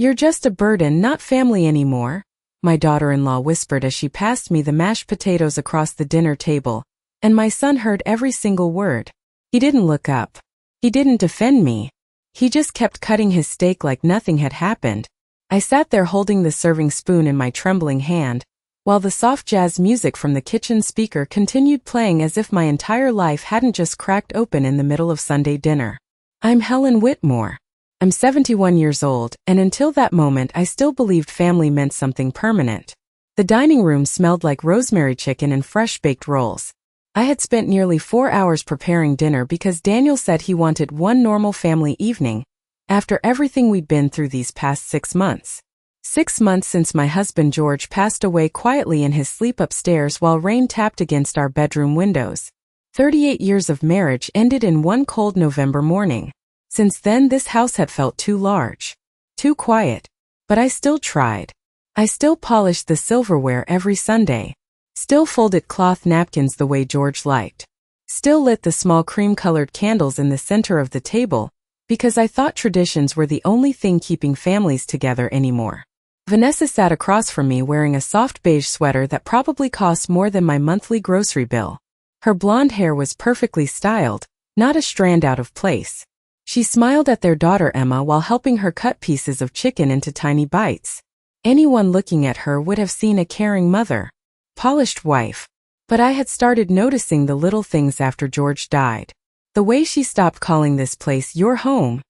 "You're just a burden, not family anymore," my daughter-in-law whispered as she passed me the mashed potatoes across the dinner table, and my son heard every single word. He didn't look up. He didn't defend me. He just kept cutting his steak like nothing had happened. I sat there holding the serving spoon in my trembling hand, while the soft jazz music from the kitchen speaker continued playing as if my entire life hadn't just cracked open in the middle of Sunday dinner. I'm Helen Whitmore. I'm 71 years old, and until that moment I still believed family meant something permanent. The dining room smelled like rosemary chicken and fresh-baked rolls. I had spent nearly 4 hours preparing dinner because Daniel said he wanted one normal family evening, after everything we'd been through these past 6 months. 6 months since my husband George passed away quietly in his sleep upstairs while rain tapped against our bedroom windows. 38 years of marriage ended in one cold November morning. Since then this house had felt too large, too quiet, but I still tried. I still polished the silverware every Sunday, still folded cloth napkins the way George liked, still lit the small cream-colored candles in the center of the table, because I thought traditions were the only thing keeping families together anymore. Vanessa sat across from me wearing a soft beige sweater that probably cost more than my monthly grocery bill. Her blonde hair was perfectly styled, not a strand out of place. She smiled at their daughter Emma while helping her cut pieces of chicken into tiny bites. Anyone looking at her would have seen a caring mother, polished wife. But I had started noticing the little things after George died. The way she stopped calling this place your home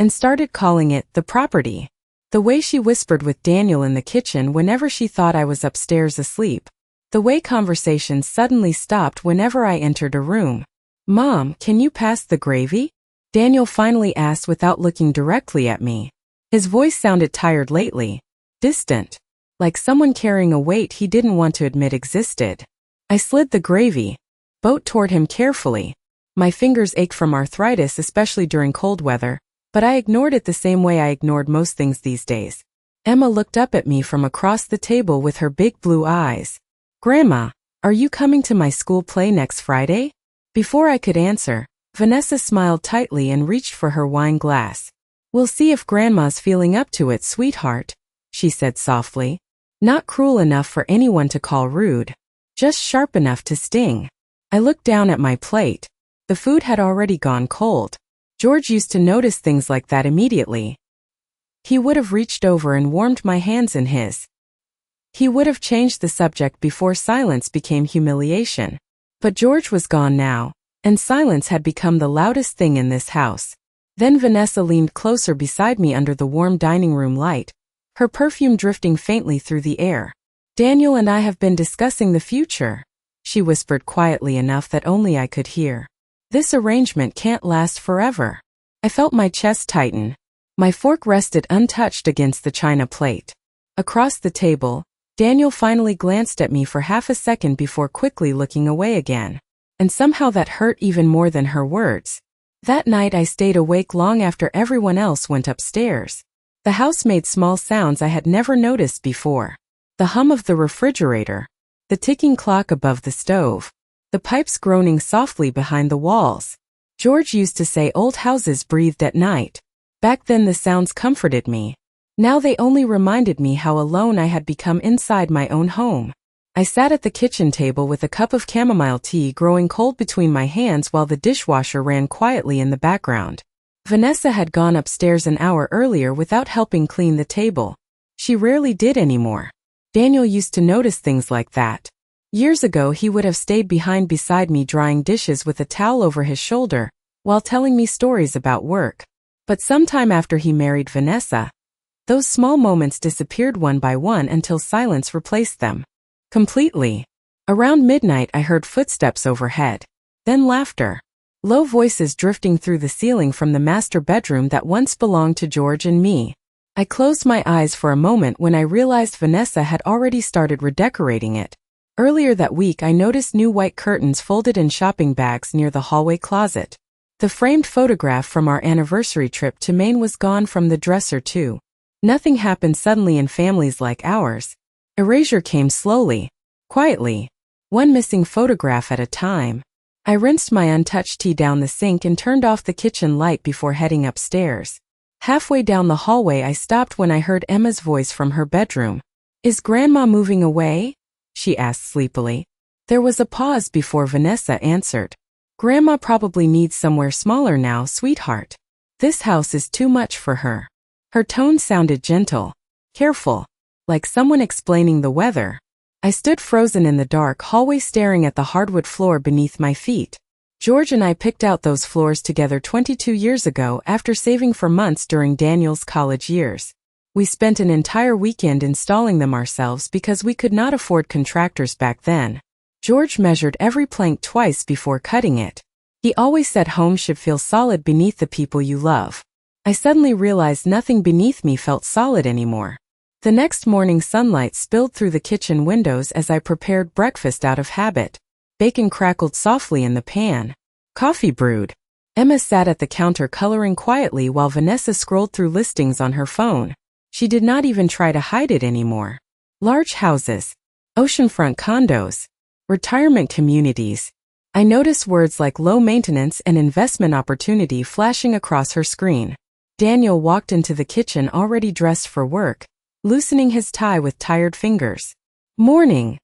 and started calling it the property. The way she whispered with Daniel in the kitchen whenever she thought I was upstairs asleep. The way conversations suddenly stopped whenever I entered a room. "Mom, can you pass the gravy?" Daniel finally asked without looking directly at me. His voice sounded tired lately, distant, like someone carrying a weight he didn't want to admit existed. I slid the gravy boat toward him carefully. My fingers ached from arthritis, especially during cold weather, but I ignored it the same way I ignored most things these days. Emma looked up at me from across the table with her big blue eyes. "Grandma, are you coming to my school play next Friday?" Before I could answer, Vanessa smiled tightly and reached for her wine glass. "We'll see if Grandma's feeling up to it, sweetheart," she said softly. Not cruel enough for anyone to call rude, just sharp enough to sting. I looked down at my plate. The food had already gone cold. George used to notice things like that immediately. He would have reached over and warmed my hands in his. He would have changed the subject before silence became humiliation. But George was gone now, and silence had become the loudest thing in this house. Then Vanessa leaned closer beside me under the warm dining room light, her perfume drifting faintly through the air. "Daniel and I have been discussing the future," she whispered quietly enough that only I could hear. "This arrangement can't last forever." I felt my chest tighten. My fork rested untouched against the china plate. Across the table, Daniel finally glanced at me for half a second before quickly looking away again. And somehow that hurt even more than her words. That night I stayed awake long after everyone else went upstairs. The house made small sounds I had never noticed before. The hum of the refrigerator, the ticking clock above the stove, the pipes groaning softly behind the walls. George used to say old houses breathed at night. Back then the sounds comforted me. Now they only reminded me how alone I had become inside my own home. I sat at the kitchen table with a cup of chamomile tea growing cold between my hands while the dishwasher ran quietly in the background. Vanessa had gone upstairs an hour earlier without helping clean the table. She rarely did anymore. Daniel used to notice things like that. Years ago he would have stayed behind beside me drying dishes with a towel over his shoulder, while telling me stories about work. But sometime after he married Vanessa, those small moments disappeared one by one until silence replaced them. Completely. Around midnight I heard footsteps overhead. Then laughter. Low voices drifting through the ceiling from the master bedroom that once belonged to George and me. I closed my eyes for a moment when I realized Vanessa had already started redecorating it. Earlier that week I noticed new white curtains folded in shopping bags near the hallway closet. The framed photograph from our anniversary trip to Maine was gone from the dresser too. Nothing happened suddenly in families like ours. Erasure came slowly, quietly, one missing photograph at a time. I rinsed my untouched tea down the sink and turned off the kitchen light before heading upstairs. Halfway down the hallway I stopped when I heard Emma's voice from her bedroom. "Is Grandma moving away?" she asked sleepily. There was a pause before Vanessa answered. "Grandma probably needs somewhere smaller now, sweetheart. This house is too much for her." Her tone sounded gentle, careful, like someone explaining the weather. I stood frozen in the dark hallway staring at the hardwood floor beneath my feet. George and I picked out those floors together 22 years ago after saving for months during Daniel's college years. We spent an entire weekend installing them ourselves because we could not afford contractors back then. George measured every plank twice before cutting it. He always said home should feel solid beneath the people you love. I suddenly realized nothing beneath me felt solid anymore. The next morning sunlight spilled through the kitchen windows as I prepared breakfast out of habit. Bacon crackled softly in the pan. Coffee brewed. Emma sat at the counter coloring quietly while Vanessa scrolled through listings on her phone. She did not even try to hide it anymore. Large houses. Oceanfront condos. Retirement communities. I noticed words like low maintenance and investment opportunity flashing across her screen. Daniel walked into the kitchen already dressed for work, loosening his tie with tired fingers. "Morning,"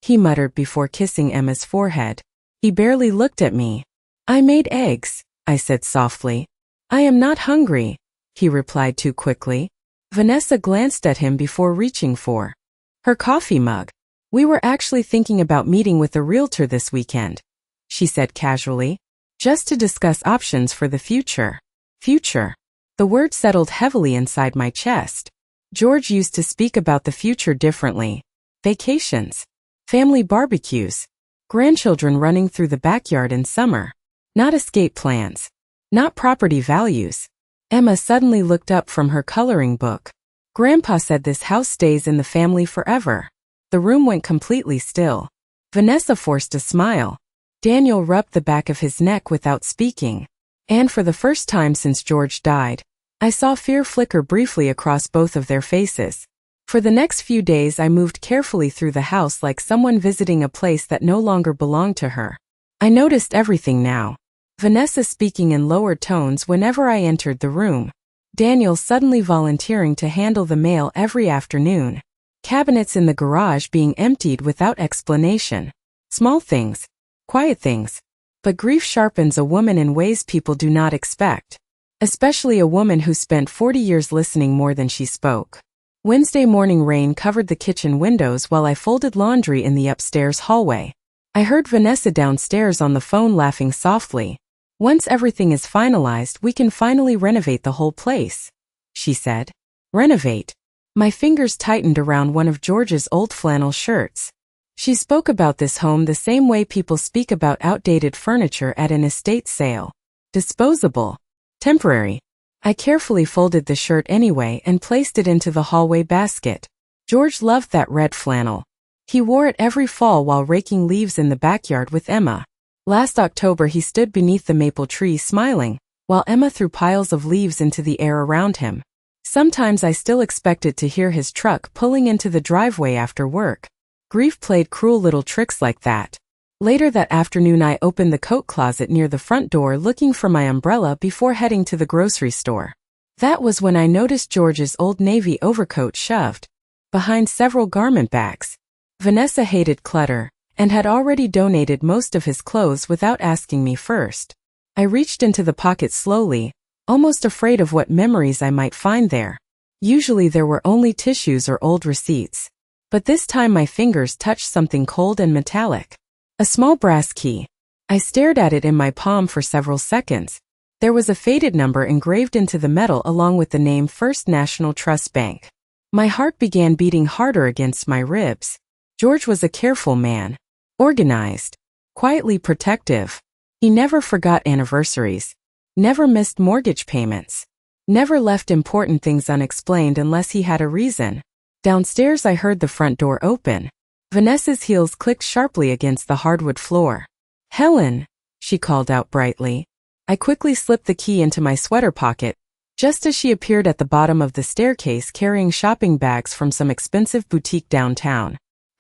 he muttered before kissing Emma's forehead. He barely looked at me. "I made eggs," I said softly. "I am not hungry," he replied too quickly. Vanessa glanced at him before reaching for her coffee mug. "We were actually thinking about meeting with a realtor this weekend," she said casually, "just to discuss options for the future." Future. The word settled heavily inside my chest. George used to speak about the future differently. Vacations. Family barbecues. Grandchildren running through the backyard in summer. Not escape plans. Not property values. Emma suddenly looked up from her coloring book. "Grandpa said this house stays in the family forever." The room went completely still. Vanessa forced a smile. Daniel rubbed the back of his neck without speaking. And for the first time since George died, I saw fear flicker briefly across both of their faces. For the next few days I moved carefully through the house like someone visiting a place that no longer belonged to her. I noticed everything now. Vanessa speaking in lowered tones whenever I entered the room. Daniel suddenly volunteering to handle the mail every afternoon. Cabinets in the garage being emptied without explanation. Small things. Quiet things. But grief sharpens a woman in ways people do not expect. Especially a woman who spent 40 years listening more than she spoke. Wednesday morning rain covered the kitchen windows while I folded laundry in the upstairs hallway. I heard Vanessa downstairs on the phone laughing softly. "Once everything is finalized, we can finally renovate the whole place," she said. Renovate. My fingers tightened around one of George's old flannel shirts. She spoke about this home the same way people speak about outdated furniture at an estate sale. Disposable. Temporary. I carefully folded the shirt anyway and placed it into the hallway basket. George loved that red flannel. He wore it every fall while raking leaves in the backyard with Emma. Last October he stood beneath the maple tree smiling, while Emma threw piles of leaves into the air around him. Sometimes I still expected to hear his truck pulling into the driveway after work. Grief played cruel little tricks like that. Later that afternoon I opened the coat closet near the front door looking for my umbrella before heading to the grocery store. That was when I noticed George's old navy overcoat shoved behind several garment bags. Vanessa hated clutter and had already donated most of his clothes without asking me first. I reached into the pocket slowly, almost afraid of what memories I might find there. Usually there were only tissues or old receipts. But this time my fingers touched something cold and metallic. A small brass key. I stared at it in my palm for several seconds. There was a faded number engraved into the metal along with the name First National Trust Bank. My heart began beating harder against my ribs. George was a careful man. Organized. Quietly protective. He never forgot anniversaries. Never missed mortgage payments. Never left important things unexplained unless he had a reason. Downstairs I heard the front door open. Vanessa's heels clicked sharply against the hardwood floor. "Helen," she called out brightly. I quickly slipped the key into my sweater pocket, just as she appeared at the bottom of the staircase carrying shopping bags from some expensive boutique downtown.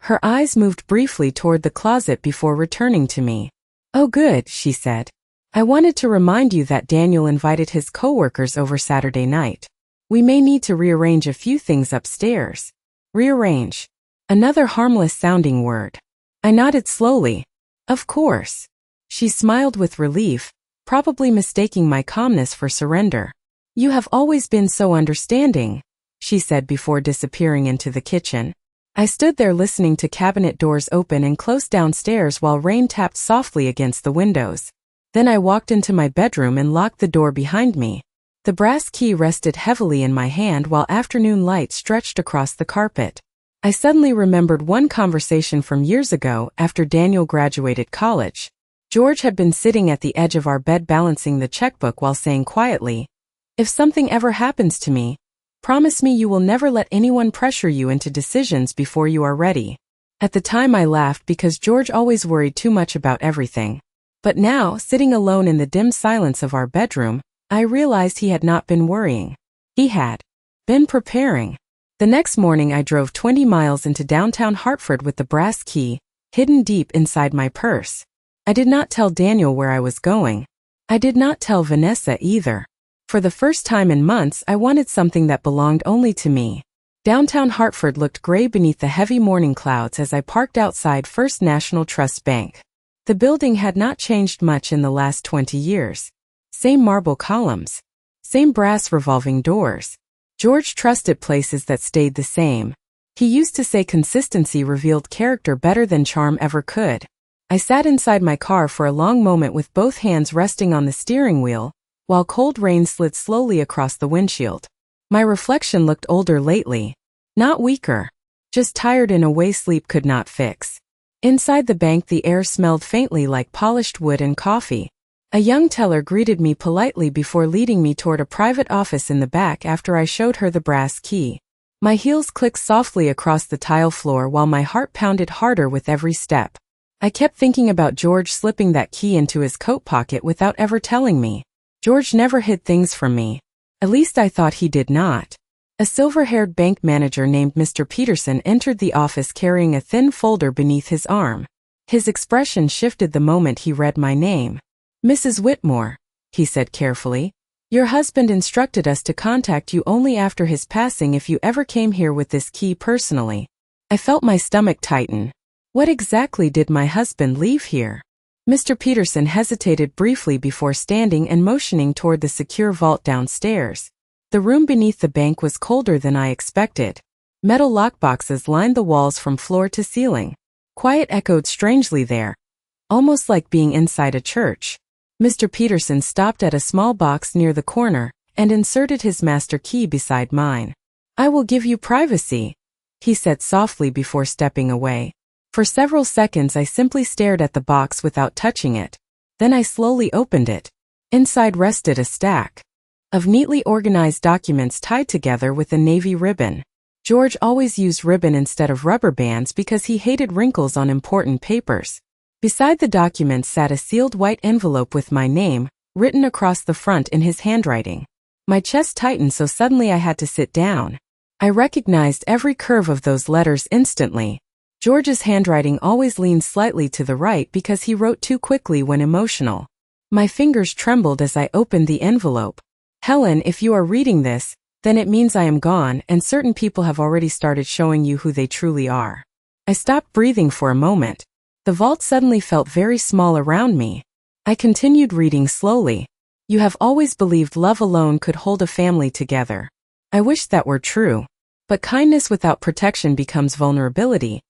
Her eyes moved briefly toward the closet before returning to me. "Oh good," she said. I wanted to remind you that Daniel invited his coworkers over Saturday night. We may need to rearrange a few things upstairs. Rearrange. Another harmless-sounding word. I nodded slowly. Of course. She smiled with relief, probably mistaking my calmness for surrender. You have always been so understanding, she said before disappearing into the kitchen. I stood there listening to cabinet doors open and close downstairs while rain tapped softly against the windows. Then I walked into my bedroom and locked the door behind me. The brass key rested heavily in my hand while afternoon light stretched across the carpet. I suddenly remembered one conversation from years ago after Daniel graduated college. George had been sitting at the edge of our bed balancing the checkbook while saying quietly, "If something ever happens to me, promise me you will never let anyone pressure you into decisions before you are ready." At the time I laughed because George always worried too much about everything. But now, sitting alone in the dim silence of our bedroom, I realized he had not been worrying. He had been preparing. The next morning I drove 20 miles into downtown Hartford with the brass key, hidden deep inside my purse. I did not tell Daniel where I was going. I did not tell Vanessa either. For the first time in months I wanted something that belonged only to me. Downtown Hartford looked gray beneath the heavy morning clouds as I parked outside First National Trust Bank. The building had not changed much in the last 20 years. Same marble columns. Same brass revolving doors. George trusted places that stayed the same. He used to say consistency revealed character better than charm ever could. I sat inside my car for a long moment with both hands resting on the steering wheel, while cold rain slid slowly across the windshield. My reflection looked older lately. Not weaker. Just tired in a way sleep could not fix. Inside the bank the air smelled faintly like polished wood and coffee. A young teller greeted me politely before leading me toward a private office in the back after I showed her the brass key. My heels clicked softly across the tile floor while my heart pounded harder with every step. I kept thinking about George slipping that key into his coat pocket without ever telling me. George never hid things from me. At least I thought he did not. A silver-haired bank manager named Mr. Peterson entered the office carrying a thin folder beneath his arm. His expression shifted the moment he read my name. "Mrs. Whitmore," he said carefully, "your husband instructed us to contact you only after his passing if you ever came here with this key personally." I felt my stomach tighten. What exactly did my husband leave here? Mr. Peterson hesitated briefly before standing and motioning toward the secure vault downstairs. The room beneath the bank was colder than I expected. Metal lockboxes lined the walls from floor to ceiling. Quiet echoed strangely there, almost like being inside a church. Mr. Peterson stopped at a small box near the corner and inserted his master key beside mine. "I will give you privacy," he said softly before stepping away. For several seconds I simply stared at the box without touching it. Then I slowly opened it. Inside rested a stack of neatly organized documents tied together with a navy ribbon. George always used ribbon instead of rubber bands because he hated wrinkles on important papers. Beside the documents sat a sealed white envelope with my name, written across the front in his handwriting. My chest tightened so suddenly I had to sit down. I recognized every curve of those letters instantly. George's handwriting always leaned slightly to the right because he wrote too quickly when emotional. My fingers trembled as I opened the envelope. "Helen, if you are reading this, then it means I am gone and certain people have already started showing you who they truly are." I stopped breathing for a moment. The vault suddenly felt very small around me. I continued reading slowly. "You have always believed love alone could hold a family together. I wish that were true. But kindness without protection becomes vulnerability.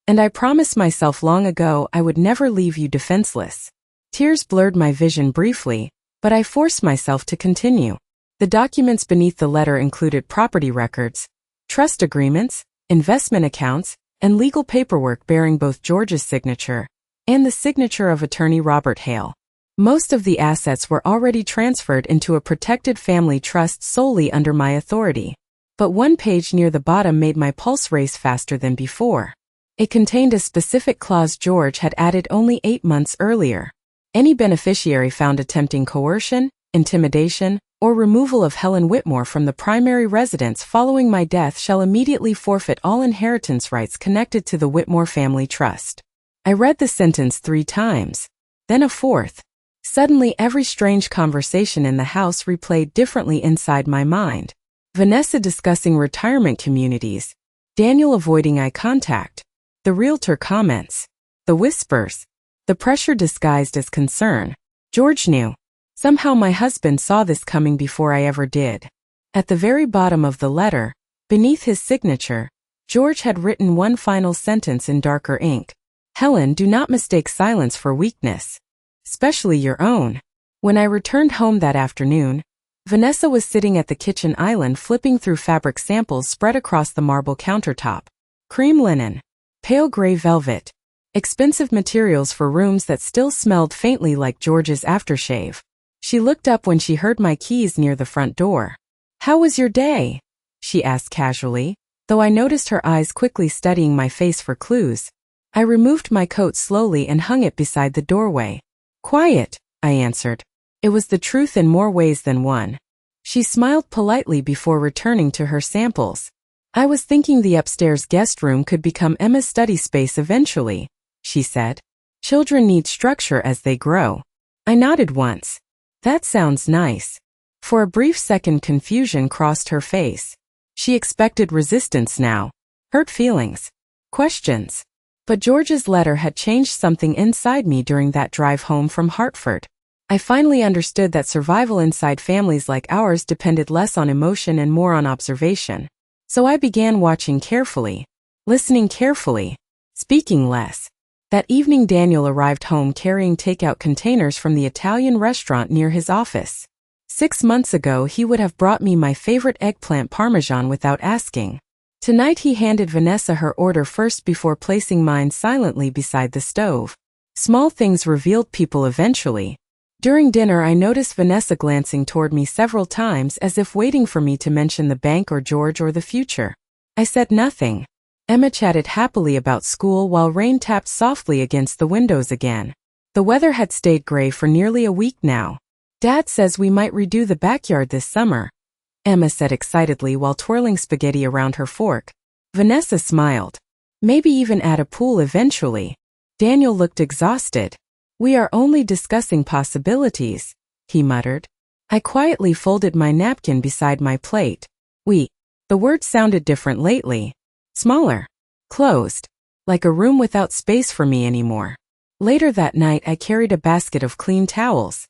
And I promised myself long ago I would never leave you defenseless." Tears blurred my vision briefly, but I forced myself to continue. The documents beneath the letter included property records, trust agreements, investment accounts, and legal paperwork bearing both George's signature and the signature of attorney Robert Hale. Most of the assets were already transferred into a protected family trust solely under my authority. But one page near the bottom made my pulse race faster than before. It contained a specific clause George had added only 8 months earlier. Any beneficiary found attempting coercion, intimidation, or removal of Helen Whitmore from the primary residence following my death shall immediately forfeit all inheritance rights connected to the Whitmore family trust. I read the sentence 3 times, then a fourth. Suddenly every strange conversation in the house replayed differently inside my mind. Vanessa discussing retirement communities, Daniel avoiding eye contact, the realtor comments, the whispers, the pressure disguised as concern. George knew. Somehow my husband saw this coming before I ever did. At the very bottom of the letter, beneath his signature, George had written one final sentence in darker ink. Helen, do not mistake silence for weakness, especially your own. When I returned home that afternoon, Vanessa was sitting at the kitchen island flipping through fabric samples spread across the marble countertop. Cream linen, pale gray velvet, expensive materials for rooms that still smelled faintly like George's aftershave. She looked up when she heard my keys near the front door. "How was your day?" she asked casually, though I noticed her eyes quickly studying my face for clues. I removed my coat slowly and hung it beside the doorway. "Quiet," I answered. It was the truth in more ways than one. She smiled politely before returning to her samples. "I was thinking the upstairs guest room could become Emma's study space eventually," she said. "Children need structure as they grow." I nodded once. "That sounds nice." For a brief second, confusion crossed her face. She expected resistance now. Hurt feelings. Questions. But George's letter had changed something inside me during that drive home from Hartford. I finally understood that survival inside families like ours depended less on emotion and more on observation. So I began watching carefully, listening carefully, speaking less. That evening Daniel arrived home carrying takeout containers from the Italian restaurant near his office. 6 months ago he would have brought me my favorite eggplant parmesan without asking. Tonight he handed Vanessa her order first before placing mine silently beside the stove. Small things revealed people eventually. During dinner I noticed Vanessa glancing toward me several times as if waiting for me to mention the bank or George or the future. I said nothing. Emma chatted happily about school while rain tapped softly against the windows again. The weather had stayed gray for nearly a week now. "Dad says we might redo the backyard this summer," Emma said excitedly while twirling spaghetti around her fork. Vanessa smiled. "Maybe even add a pool eventually." Daniel looked exhausted. "We are only discussing possibilities," he muttered. I quietly folded my napkin beside my plate. "We." The word sounded different lately. Smaller. Closed. Like a room without space for me anymore. Later that night I carried a basket of clean towels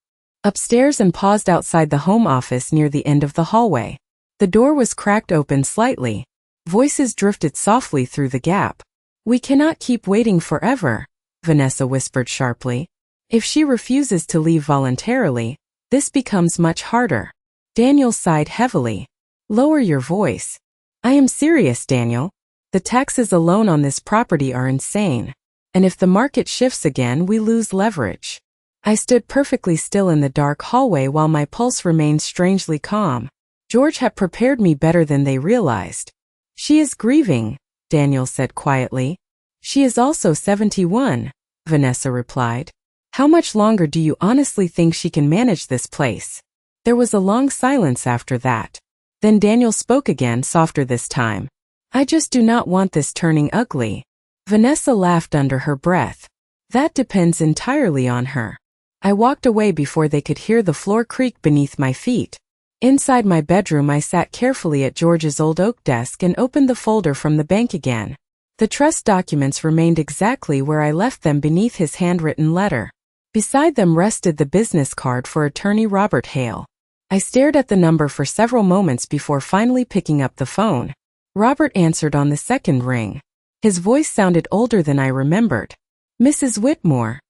upstairs and paused outside the home office near the end of the hallway. The door was cracked open slightly. Voices drifted softly through the gap. "We cannot keep waiting forever," Vanessa whispered sharply. "If she refuses to leave voluntarily, this becomes much harder." Daniel sighed heavily. "Lower your voice." "I am serious, Daniel. The taxes alone on this property are insane. And if the market shifts again, we lose leverage." I stood perfectly still in the dark hallway while my pulse remained strangely calm. George had prepared me better than they realized. "She is grieving," Daniel said quietly. "She is also 71, Vanessa replied. "How much longer do you honestly think she can manage this place?" There was a long silence after that. Then Daniel spoke again, softer this time. "I just do not want this turning ugly." Vanessa laughed under her breath. "That depends entirely on her." I walked away before they could hear the floor creak beneath my feet. Inside my bedroom I sat carefully at George's old oak desk and opened the folder from the bank again. The trust documents remained exactly where I left them beneath his handwritten letter. Beside them rested the business card for attorney Robert Hale. I stared at the number for several moments before finally picking up the phone. Robert answered on the second ring. His voice sounded older than I remembered. "Mrs. Whitmore,"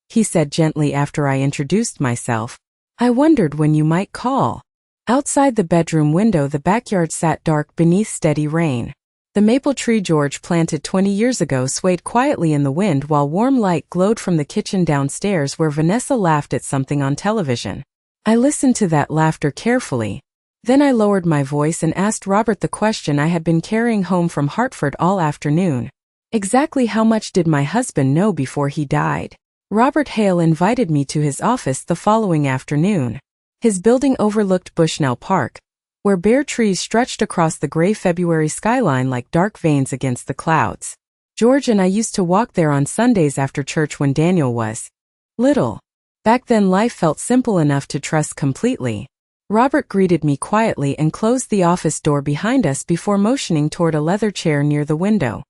he said gently after I introduced myself. "I wondered when you might call." Outside the bedroom window the backyard sat dark beneath steady rain. The maple tree George planted 20 years ago swayed quietly in the wind while warm light glowed from the kitchen downstairs where Vanessa laughed at something on television. I listened to that laughter carefully. Then I lowered my voice and asked Robert the question I had been carrying home from Hartford all afternoon. Exactly how much did my husband know before he died? Robert Hale invited me to his office the following afternoon. His building overlooked Bushnell Park, where bare trees stretched across the gray February skyline like dark veins against the clouds. George and I used to walk there on Sundays after church when Daniel was little. Back then life felt simple enough to trust completely. Robert greeted me quietly and closed the office door behind us before motioning toward a leather chair near the window.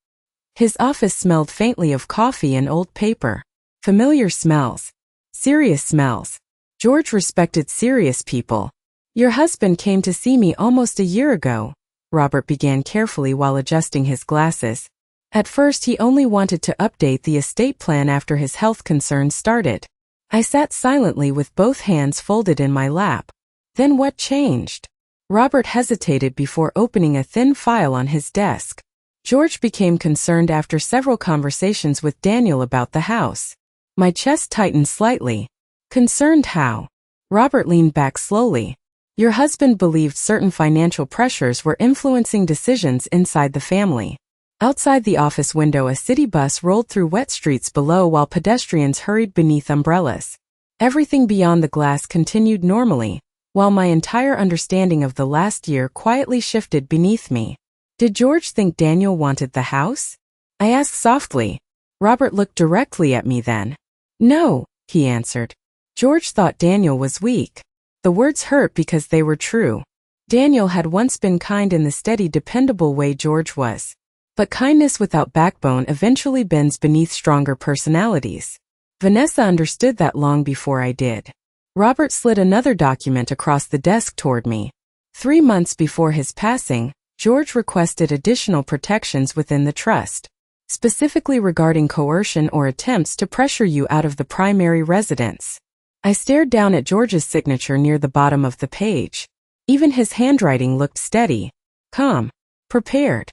His office smelled faintly of coffee and old paper. Familiar smells. Serious smells. George respected serious people. "Your husband came to see me almost a year ago," Robert began carefully while adjusting his glasses. "At first he only wanted to update the estate plan after his health concerns started." I sat silently with both hands folded in my lap. "Then what changed?" Robert hesitated before opening a thin file on his desk. "George became concerned after several conversations with Daniel about the house." My chest tightened slightly. "Concerned how?" Robert leaned back slowly. "Your husband believed certain financial pressures were influencing decisions inside the family." Outside the office window, a city bus rolled through wet streets below while pedestrians hurried beneath umbrellas. Everything beyond the glass continued normally, while my entire understanding of the last year quietly shifted beneath me. "Did George think Daniel wanted the house?" I asked softly. Robert looked directly at me then. "No," he answered. "George thought Daniel was weak." The words hurt because they were true. Daniel had once been kind in the steady, dependable way George was. But kindness without backbone eventually bends beneath stronger personalities. Vanessa understood that long before I did. Robert slid another document across the desk toward me. 3 months before his passing, George requested additional protections within the trust, specifically regarding coercion or attempts to pressure you out of the primary residence. I stared down at George's signature near the bottom of the page. Even his handwriting looked steady, calm, prepared.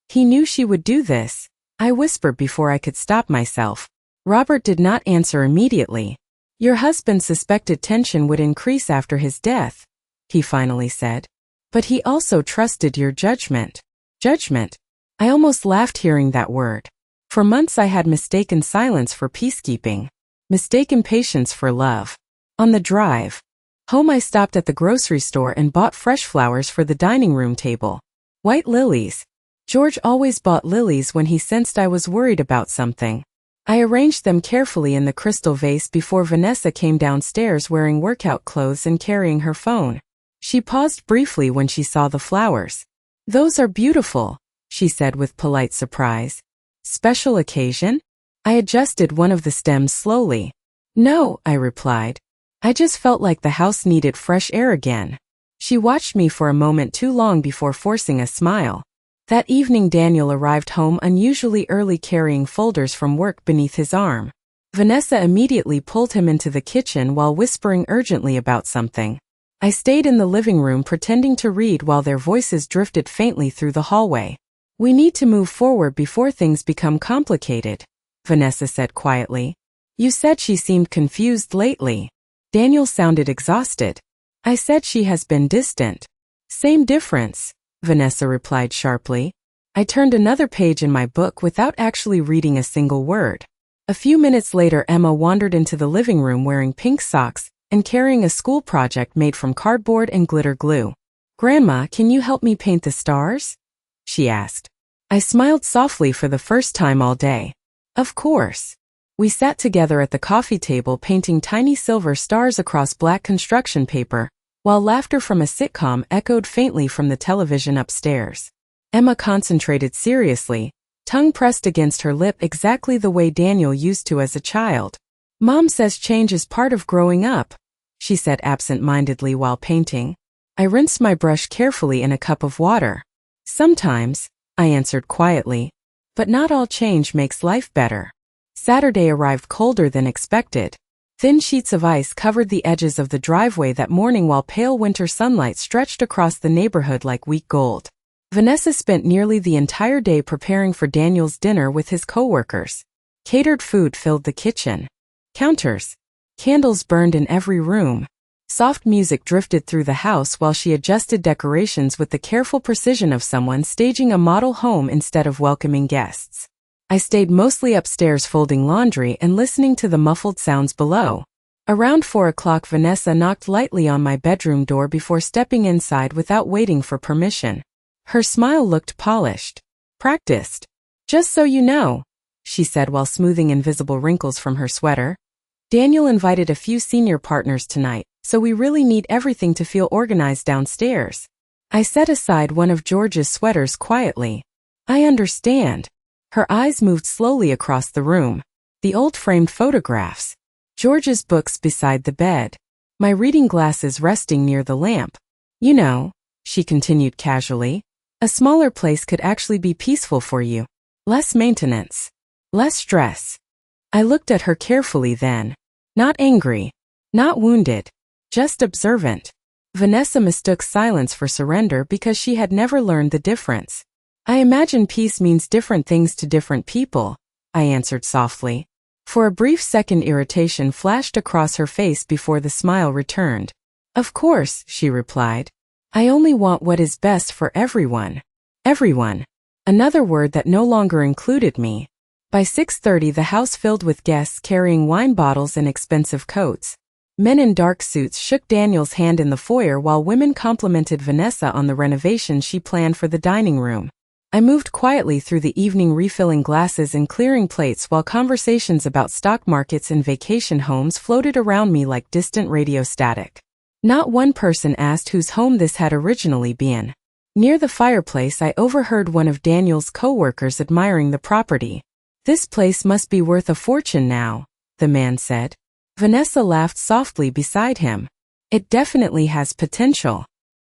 "He knew she would do this," I whispered before I could stop myself. Robert did not answer immediately. "Your husband suspected tension would increase after his death," he finally said. "But he also trusted your judgment." Judgment? I almost laughed hearing that word. For months I had mistaken silence for peacekeeping, mistaken patience for love. On the drive home, I stopped at the grocery store and bought fresh flowers for the dining room table. White lilies. George always bought lilies when he sensed I was worried about something. I arranged them carefully in the crystal vase before Vanessa came downstairs wearing workout clothes and carrying her phone. She paused briefly when she saw the flowers. "Those are beautiful," she said with polite surprise. "Special occasion?" I adjusted one of the stems slowly. "No," I replied. "I just felt like the house needed fresh air again." She watched me for a moment too long before forcing a smile. That evening Daniel arrived home unusually early, carrying folders from work beneath his arm. Vanessa immediately pulled him into the kitchen while whispering urgently about something. I stayed in the living room pretending to read while their voices drifted faintly through the hallway. "We need to move forward before things become complicated," Vanessa said quietly. "You said she seemed confused lately." Daniel sounded exhausted. I said she has been distant. "Same difference," Vanessa replied sharply. I turned another page in my book without actually reading a single word. A few minutes later, Emma wandered into the living room wearing pink socks and carrying a school project made from cardboard and glitter glue. "Grandma, can you help me paint the stars?" she asked. I smiled softly for the first time all day. "Of course." We sat together at the coffee table painting tiny silver stars across black construction paper, while laughter from a sitcom echoed faintly from the television upstairs. Emma concentrated seriously, tongue pressed against her lip exactly the way Daniel used to as a child. "Mom says change is part of growing up," she said absent-mindedly while painting. I rinsed my brush carefully in a cup of water. "Sometimes," I answered quietly, "but not all change makes life better." Saturday arrived colder than expected. Thin sheets of ice covered the edges of the driveway that morning while pale winter sunlight stretched across the neighborhood like weak gold. Vanessa spent nearly the entire day preparing for Daniel's dinner with his coworkers. Catered food filled the kitchen. Counters. Candles burned in every room. Soft music drifted through the house while she adjusted decorations with the careful precision of someone staging a model home instead of welcoming guests. I stayed mostly upstairs folding laundry and listening to the muffled sounds below. Around 4 o'clock, Vanessa knocked lightly on my bedroom door before stepping inside without waiting for permission. Her smile looked polished. "Practiced. Just so you know," she said while smoothing invisible wrinkles from her sweater. Daniel invited a few senior partners tonight, so we really need everything to feel organized downstairs. I set aside one of George's sweaters quietly. I understand. Her eyes moved slowly across the room. The old framed photographs. George's books beside the bed. My reading glasses resting near the lamp. You know, she continued casually, a smaller place could actually be peaceful for you. Less maintenance. Less stress. I looked at her carefully then. Not angry. Not wounded. Just observant. Vanessa mistook silence for surrender because she had never learned the difference. I imagine peace means different things to different people, I answered softly. For a brief second, irritation flashed across her face before the smile returned. Of course, she replied. I only want what is best for everyone. Everyone. Another word that no longer included me. By 6:30 the house filled with guests carrying wine bottles and expensive coats. Men in dark suits shook Daniel's hand in the foyer while women complimented Vanessa on the renovation she planned for the dining room. I moved quietly through the evening, refilling glasses and clearing plates while conversations about stock markets and vacation homes floated around me like distant radio static. Not one person asked whose home this had originally been. Near the fireplace I overheard one of Daniel's co-workers admiring the property. This place must be worth a fortune now, the man said. Vanessa laughed softly beside him. It definitely has potential.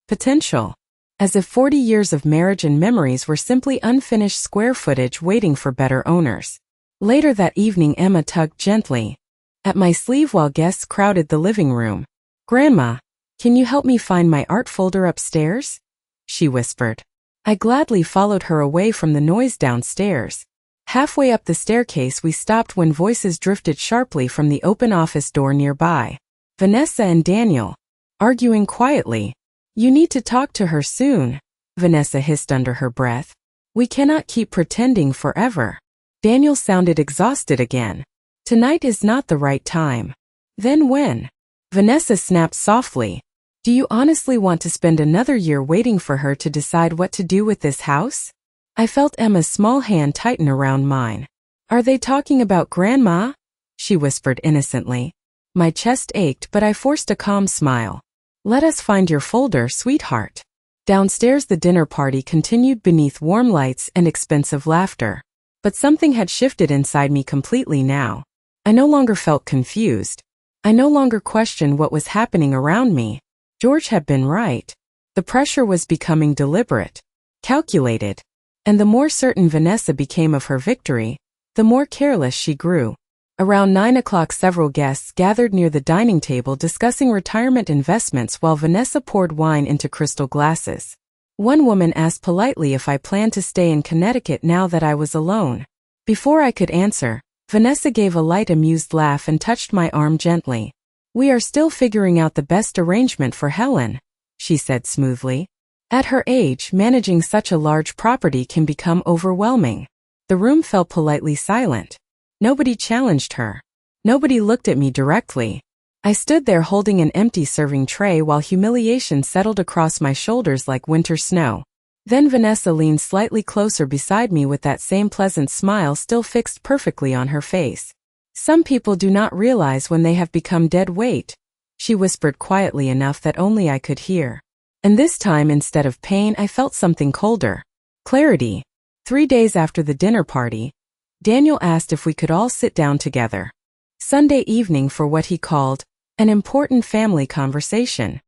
Potential. As if 40 years of marriage and memories were simply unfinished square footage waiting for better owners. Later that evening Emma tugged gently at my sleeve while guests crowded the living room. Grandma, can you help me find my art folder upstairs? She whispered. I gladly followed her away from the noise downstairs. Halfway up the staircase we stopped when voices drifted sharply from the open office door nearby. Vanessa and Daniel, arguing quietly. You need to talk to her soon, Vanessa hissed under her breath. We cannot keep pretending forever. Daniel sounded exhausted again. Tonight is not the right time. Then when? Vanessa snapped softly. Do you honestly want to spend another year waiting for her to decide what to do with this house? I felt Emma's small hand tighten around mine. Are they talking about Grandma? She whispered innocently. My chest ached, but I forced a calm smile. Let us find your folder, sweetheart. Downstairs the dinner party continued beneath warm lights and expensive laughter. But something had shifted inside me completely now. I no longer felt confused. I no longer questioned what was happening around me. George had been right. The pressure was becoming deliberate, calculated. And the more certain Vanessa became of her victory, the more careless she grew. Around 9 o'clock several guests gathered near the dining table discussing retirement investments while Vanessa poured wine into crystal glasses. One woman asked politely if I planned to stay in Connecticut now that I was alone. Before I could answer, Vanessa gave a light amused laugh and touched my arm gently. We are still figuring out the best arrangement for Helen, she said smoothly. At her age, managing such a large property can become overwhelming. The room fell politely silent. Nobody challenged her. Nobody looked at me directly. I stood there holding an empty serving tray while humiliation settled across my shoulders like winter snow. Then Vanessa leaned slightly closer beside me with that same pleasant smile still fixed perfectly on her face. Some people do not realize when they have become dead weight, she whispered quietly enough that only I could hear. And this time instead of pain I felt something colder. Clarity. 3 days after the dinner party, Daniel asked if we could all sit down together. Sunday evening for what he called an important family conversation.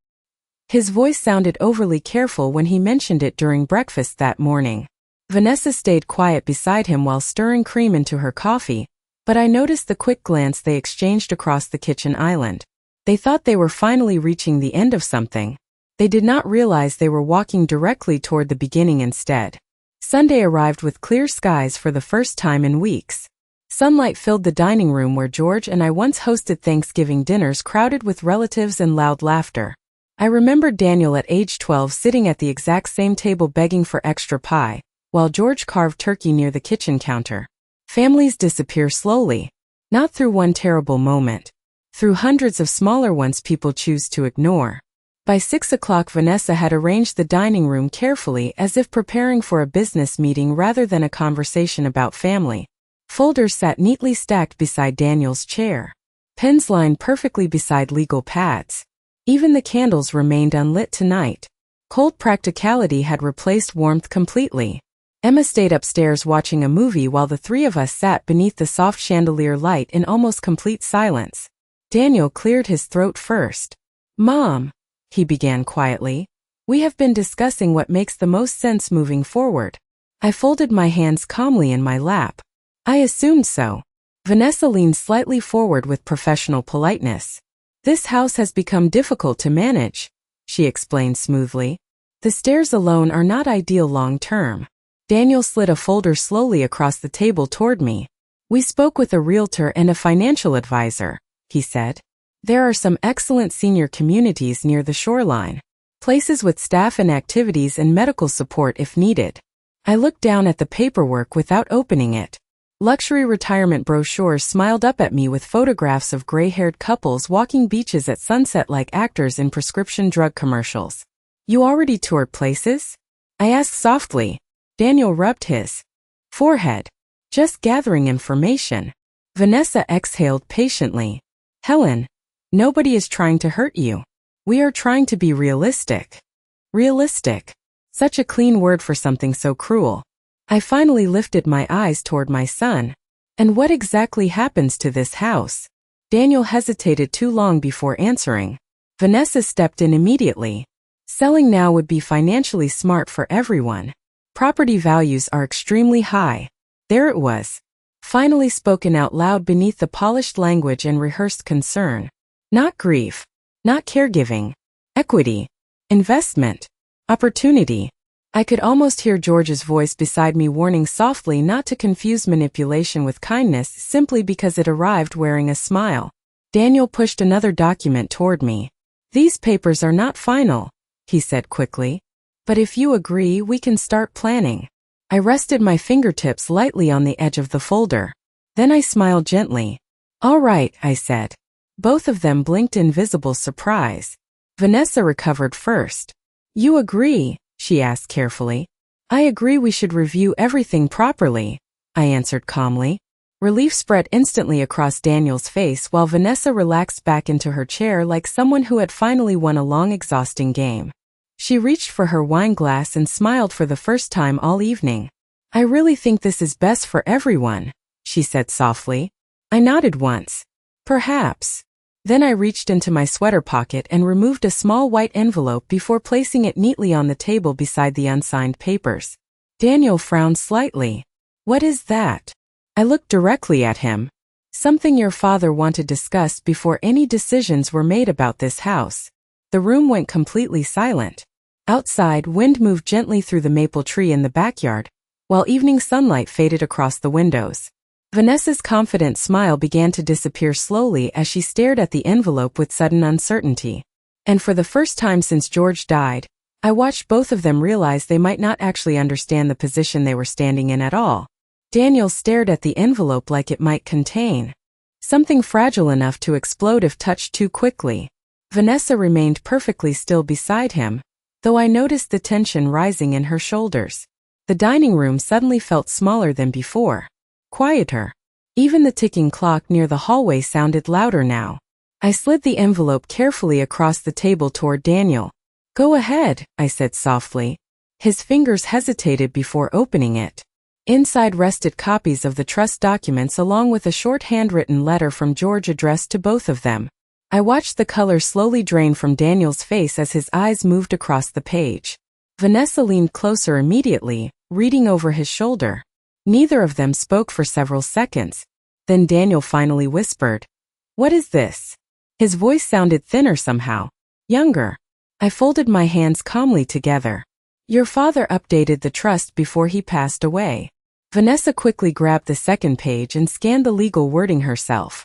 His voice sounded overly careful when he mentioned it during breakfast that morning. Vanessa stayed quiet beside him while stirring cream into her coffee, but I noticed the quick glance they exchanged across the kitchen island. They thought they were finally reaching the end of something. They did not realize they were walking directly toward the beginning instead. Sunday arrived with clear skies for the first time in weeks. Sunlight filled the dining room where George and I once hosted Thanksgiving dinners crowded with relatives and loud laughter. I remembered Daniel at age 12 sitting at the exact same table begging for extra pie, while George carved turkey near the kitchen counter. Families disappear slowly, not through one terrible moment, through hundreds of smaller ones people choose to ignore. By 6 o'clock Vanessa had arranged the dining room carefully as if preparing for a business meeting rather than a conversation about family. Folders sat neatly stacked beside Daniel's chair. pens lined perfectly beside legal pads. Even the candles remained unlit tonight. Cold practicality had replaced warmth completely. Emma stayed upstairs watching a movie while the three of us sat beneath the soft chandelier light in almost complete silence. Daniel cleared his throat first. "Mom," he began quietly, "we have been discussing what makes the most sense moving forward." I folded my hands calmly in my lap. "I assumed so." Vanessa leaned slightly forward with professional politeness. "This house has become difficult to manage," she explained smoothly. "The stairs alone are not ideal long-term." Daniel slid a folder slowly across the table toward me. "We spoke with a realtor and a financial advisor," he said. "There are some excellent senior communities near the shoreline. Places with staff and activities and medical support if needed." I looked down at the paperwork without opening it. Luxury retirement brochures smiled up at me with photographs of gray-haired couples walking beaches at sunset like actors in prescription drug commercials. "You already toured places?" I asked softly. Daniel rubbed his forehead. "Just gathering information." Vanessa exhaled patiently. "Helen, nobody is trying to hurt you. We are trying to be realistic." Realistic. Such a clean word for something so cruel. I finally lifted my eyes toward my son. "And what exactly happens to this house?" Daniel hesitated too long before answering. Vanessa stepped in immediately. "Selling now would be financially smart for everyone. Property values are extremely high." There it was, finally spoken out loud beneath the polished language and rehearsed concern. Not grief, not caregiving, equity, investment, opportunity. I could almost hear George's voice beside me warning softly not to confuse manipulation with kindness simply because it arrived wearing a smile. Daniel pushed another document toward me. "These papers are not final," he said quickly. "But if you agree, we can start planning." I rested my fingertips lightly on the edge of the folder. Then I smiled gently. "All right," I said. Both of them blinked in visible surprise. Vanessa recovered first. "You agree?" she asked carefully. "I agree we should review everything properly," I answered calmly. Relief spread instantly across Daniel's face while Vanessa relaxed back into her chair like someone who had finally won a long, exhausting game. She reached for her wine glass and smiled for the first time all evening. "I really think this is best for everyone," she said softly. I nodded once. "Perhaps." Then I reached into my sweater pocket and removed a small white envelope before placing it neatly on the table beside the unsigned papers. Daniel frowned slightly. "What is that?" I looked directly at him. "Something your father wanted discussed before any decisions were made about this house." The room went completely silent. Outside, wind moved gently through the maple tree in the backyard, while evening sunlight faded across the windows. Vanessa's confident smile began to disappear slowly as she stared at the envelope with sudden uncertainty. And for the first time since George died, I watched both of them realize they might not actually understand the position they were standing in at all. Daniel stared at the envelope like it might contain something fragile enough to explode if touched too quickly. Vanessa remained perfectly still beside him, though I noticed the tension rising in her shoulders. The dining room suddenly felt smaller than before. Quieter. Even the ticking clock near the hallway sounded louder now. I slid the envelope carefully across the table toward Daniel. "Go ahead," I said softly. His fingers hesitated before opening it. Inside rested copies of the trust documents along with a short handwritten letter from George addressed to both of them. I watched the color slowly drain from Daniel's face as his eyes moved across the page. Vanessa leaned closer immediately, reading over his shoulder. Neither of them spoke for several seconds. Then Daniel finally whispered, "What is this?" His voice sounded thinner somehow, younger. I folded my hands calmly together. "Your father updated the trust before he passed away." Vanessa quickly grabbed the second page and scanned the legal wording herself.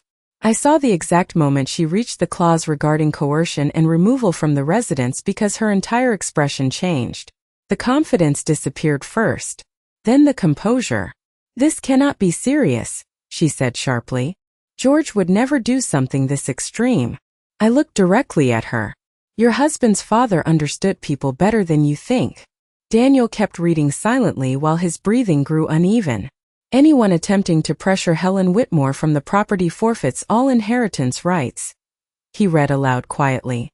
I saw the exact moment she reached the clause regarding coercion and removal from the residence because her entire expression changed. The confidence disappeared first, then the composure. "This cannot be serious," she said sharply. "George would never do something this extreme." I looked directly at her. "Your husband's father understood people better than you think." Daniel kept reading silently while his breathing grew uneven. Anyone attempting to pressure Helen Whitmore from the property forfeits all inheritance rights. He read aloud quietly.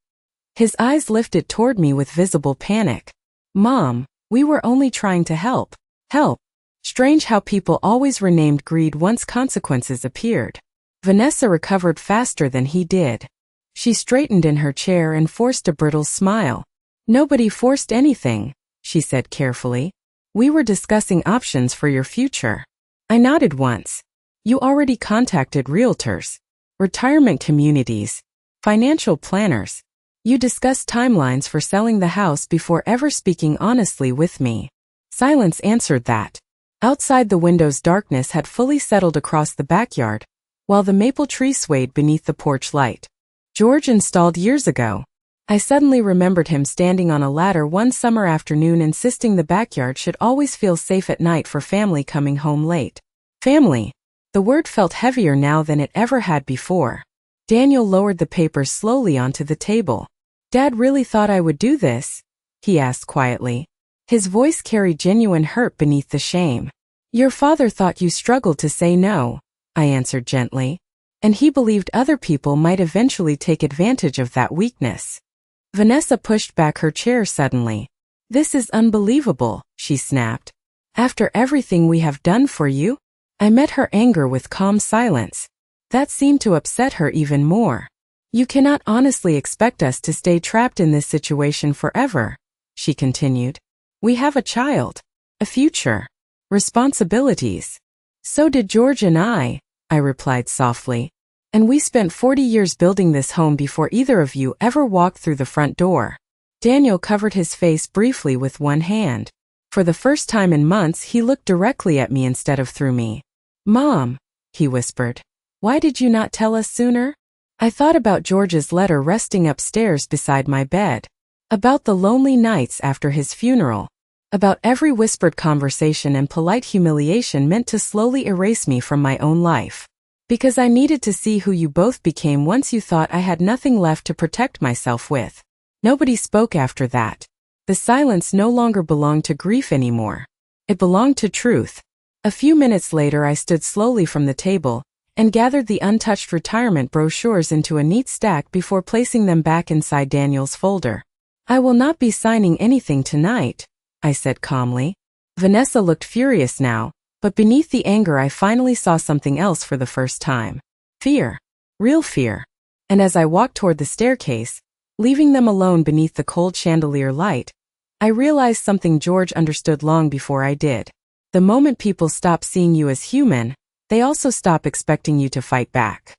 His eyes lifted toward me with visible panic. Mom, we were only trying to help. Help. Strange how people always renamed greed once consequences appeared. Vanessa recovered faster than he did. She straightened in her chair and forced a brittle smile. Nobody forced anything, she said carefully. We were discussing options for your future. I nodded once. You already contacted realtors, retirement communities, financial planners. You discussed timelines for selling the house before ever speaking honestly with me. Silence answered that. Outside, the window's darkness had fully settled across the backyard, while the maple tree swayed beneath the porch light. George installed years ago. I suddenly remembered him standing on a ladder one summer afternoon insisting the backyard should always feel safe at night for family coming home late. Family. The word felt heavier now than it ever had before. Daniel lowered the papers slowly onto the table. Dad really thought I would do this? He asked quietly. His voice carried genuine hurt beneath the shame. Your father thought you struggled to say no, I answered gently. And he believed other people might eventually take advantage of that weakness. Vanessa pushed back her chair suddenly. This is unbelievable, she snapped. After everything we have done for you? I met her anger with calm silence. That seemed to upset her even more. You cannot honestly expect us to stay trapped in this situation forever, she continued. We have a child, a future, responsibilities. So did George and I replied softly. And we spent 40 years building this home before either of you ever walked through the front door. Daniel covered his face briefly with one hand. For the first time in months, he looked directly at me instead of through me. Mom, he whispered, why did you not tell us sooner? I thought about George's letter resting upstairs beside my bed, about the lonely nights after his funeral, about every whispered conversation and polite humiliation meant to slowly erase me from my own life. Because I needed to see who you both became once you thought I had nothing left to protect myself with. Nobody spoke after that. The silence no longer belonged to grief anymore. It belonged to truth. A few minutes later, I stood slowly from the table and gathered the untouched retirement brochures into a neat stack before placing them back inside Daniel's folder. I will not be signing anything tonight, I said calmly. Vanessa looked furious now, but beneath the anger I finally saw something else for the first time. Fear. Real fear. And as I walked toward the staircase, leaving them alone beneath the cold chandelier light, I realized something George understood long before I did. The moment people stop seeing you as human, they also stop expecting you to fight back.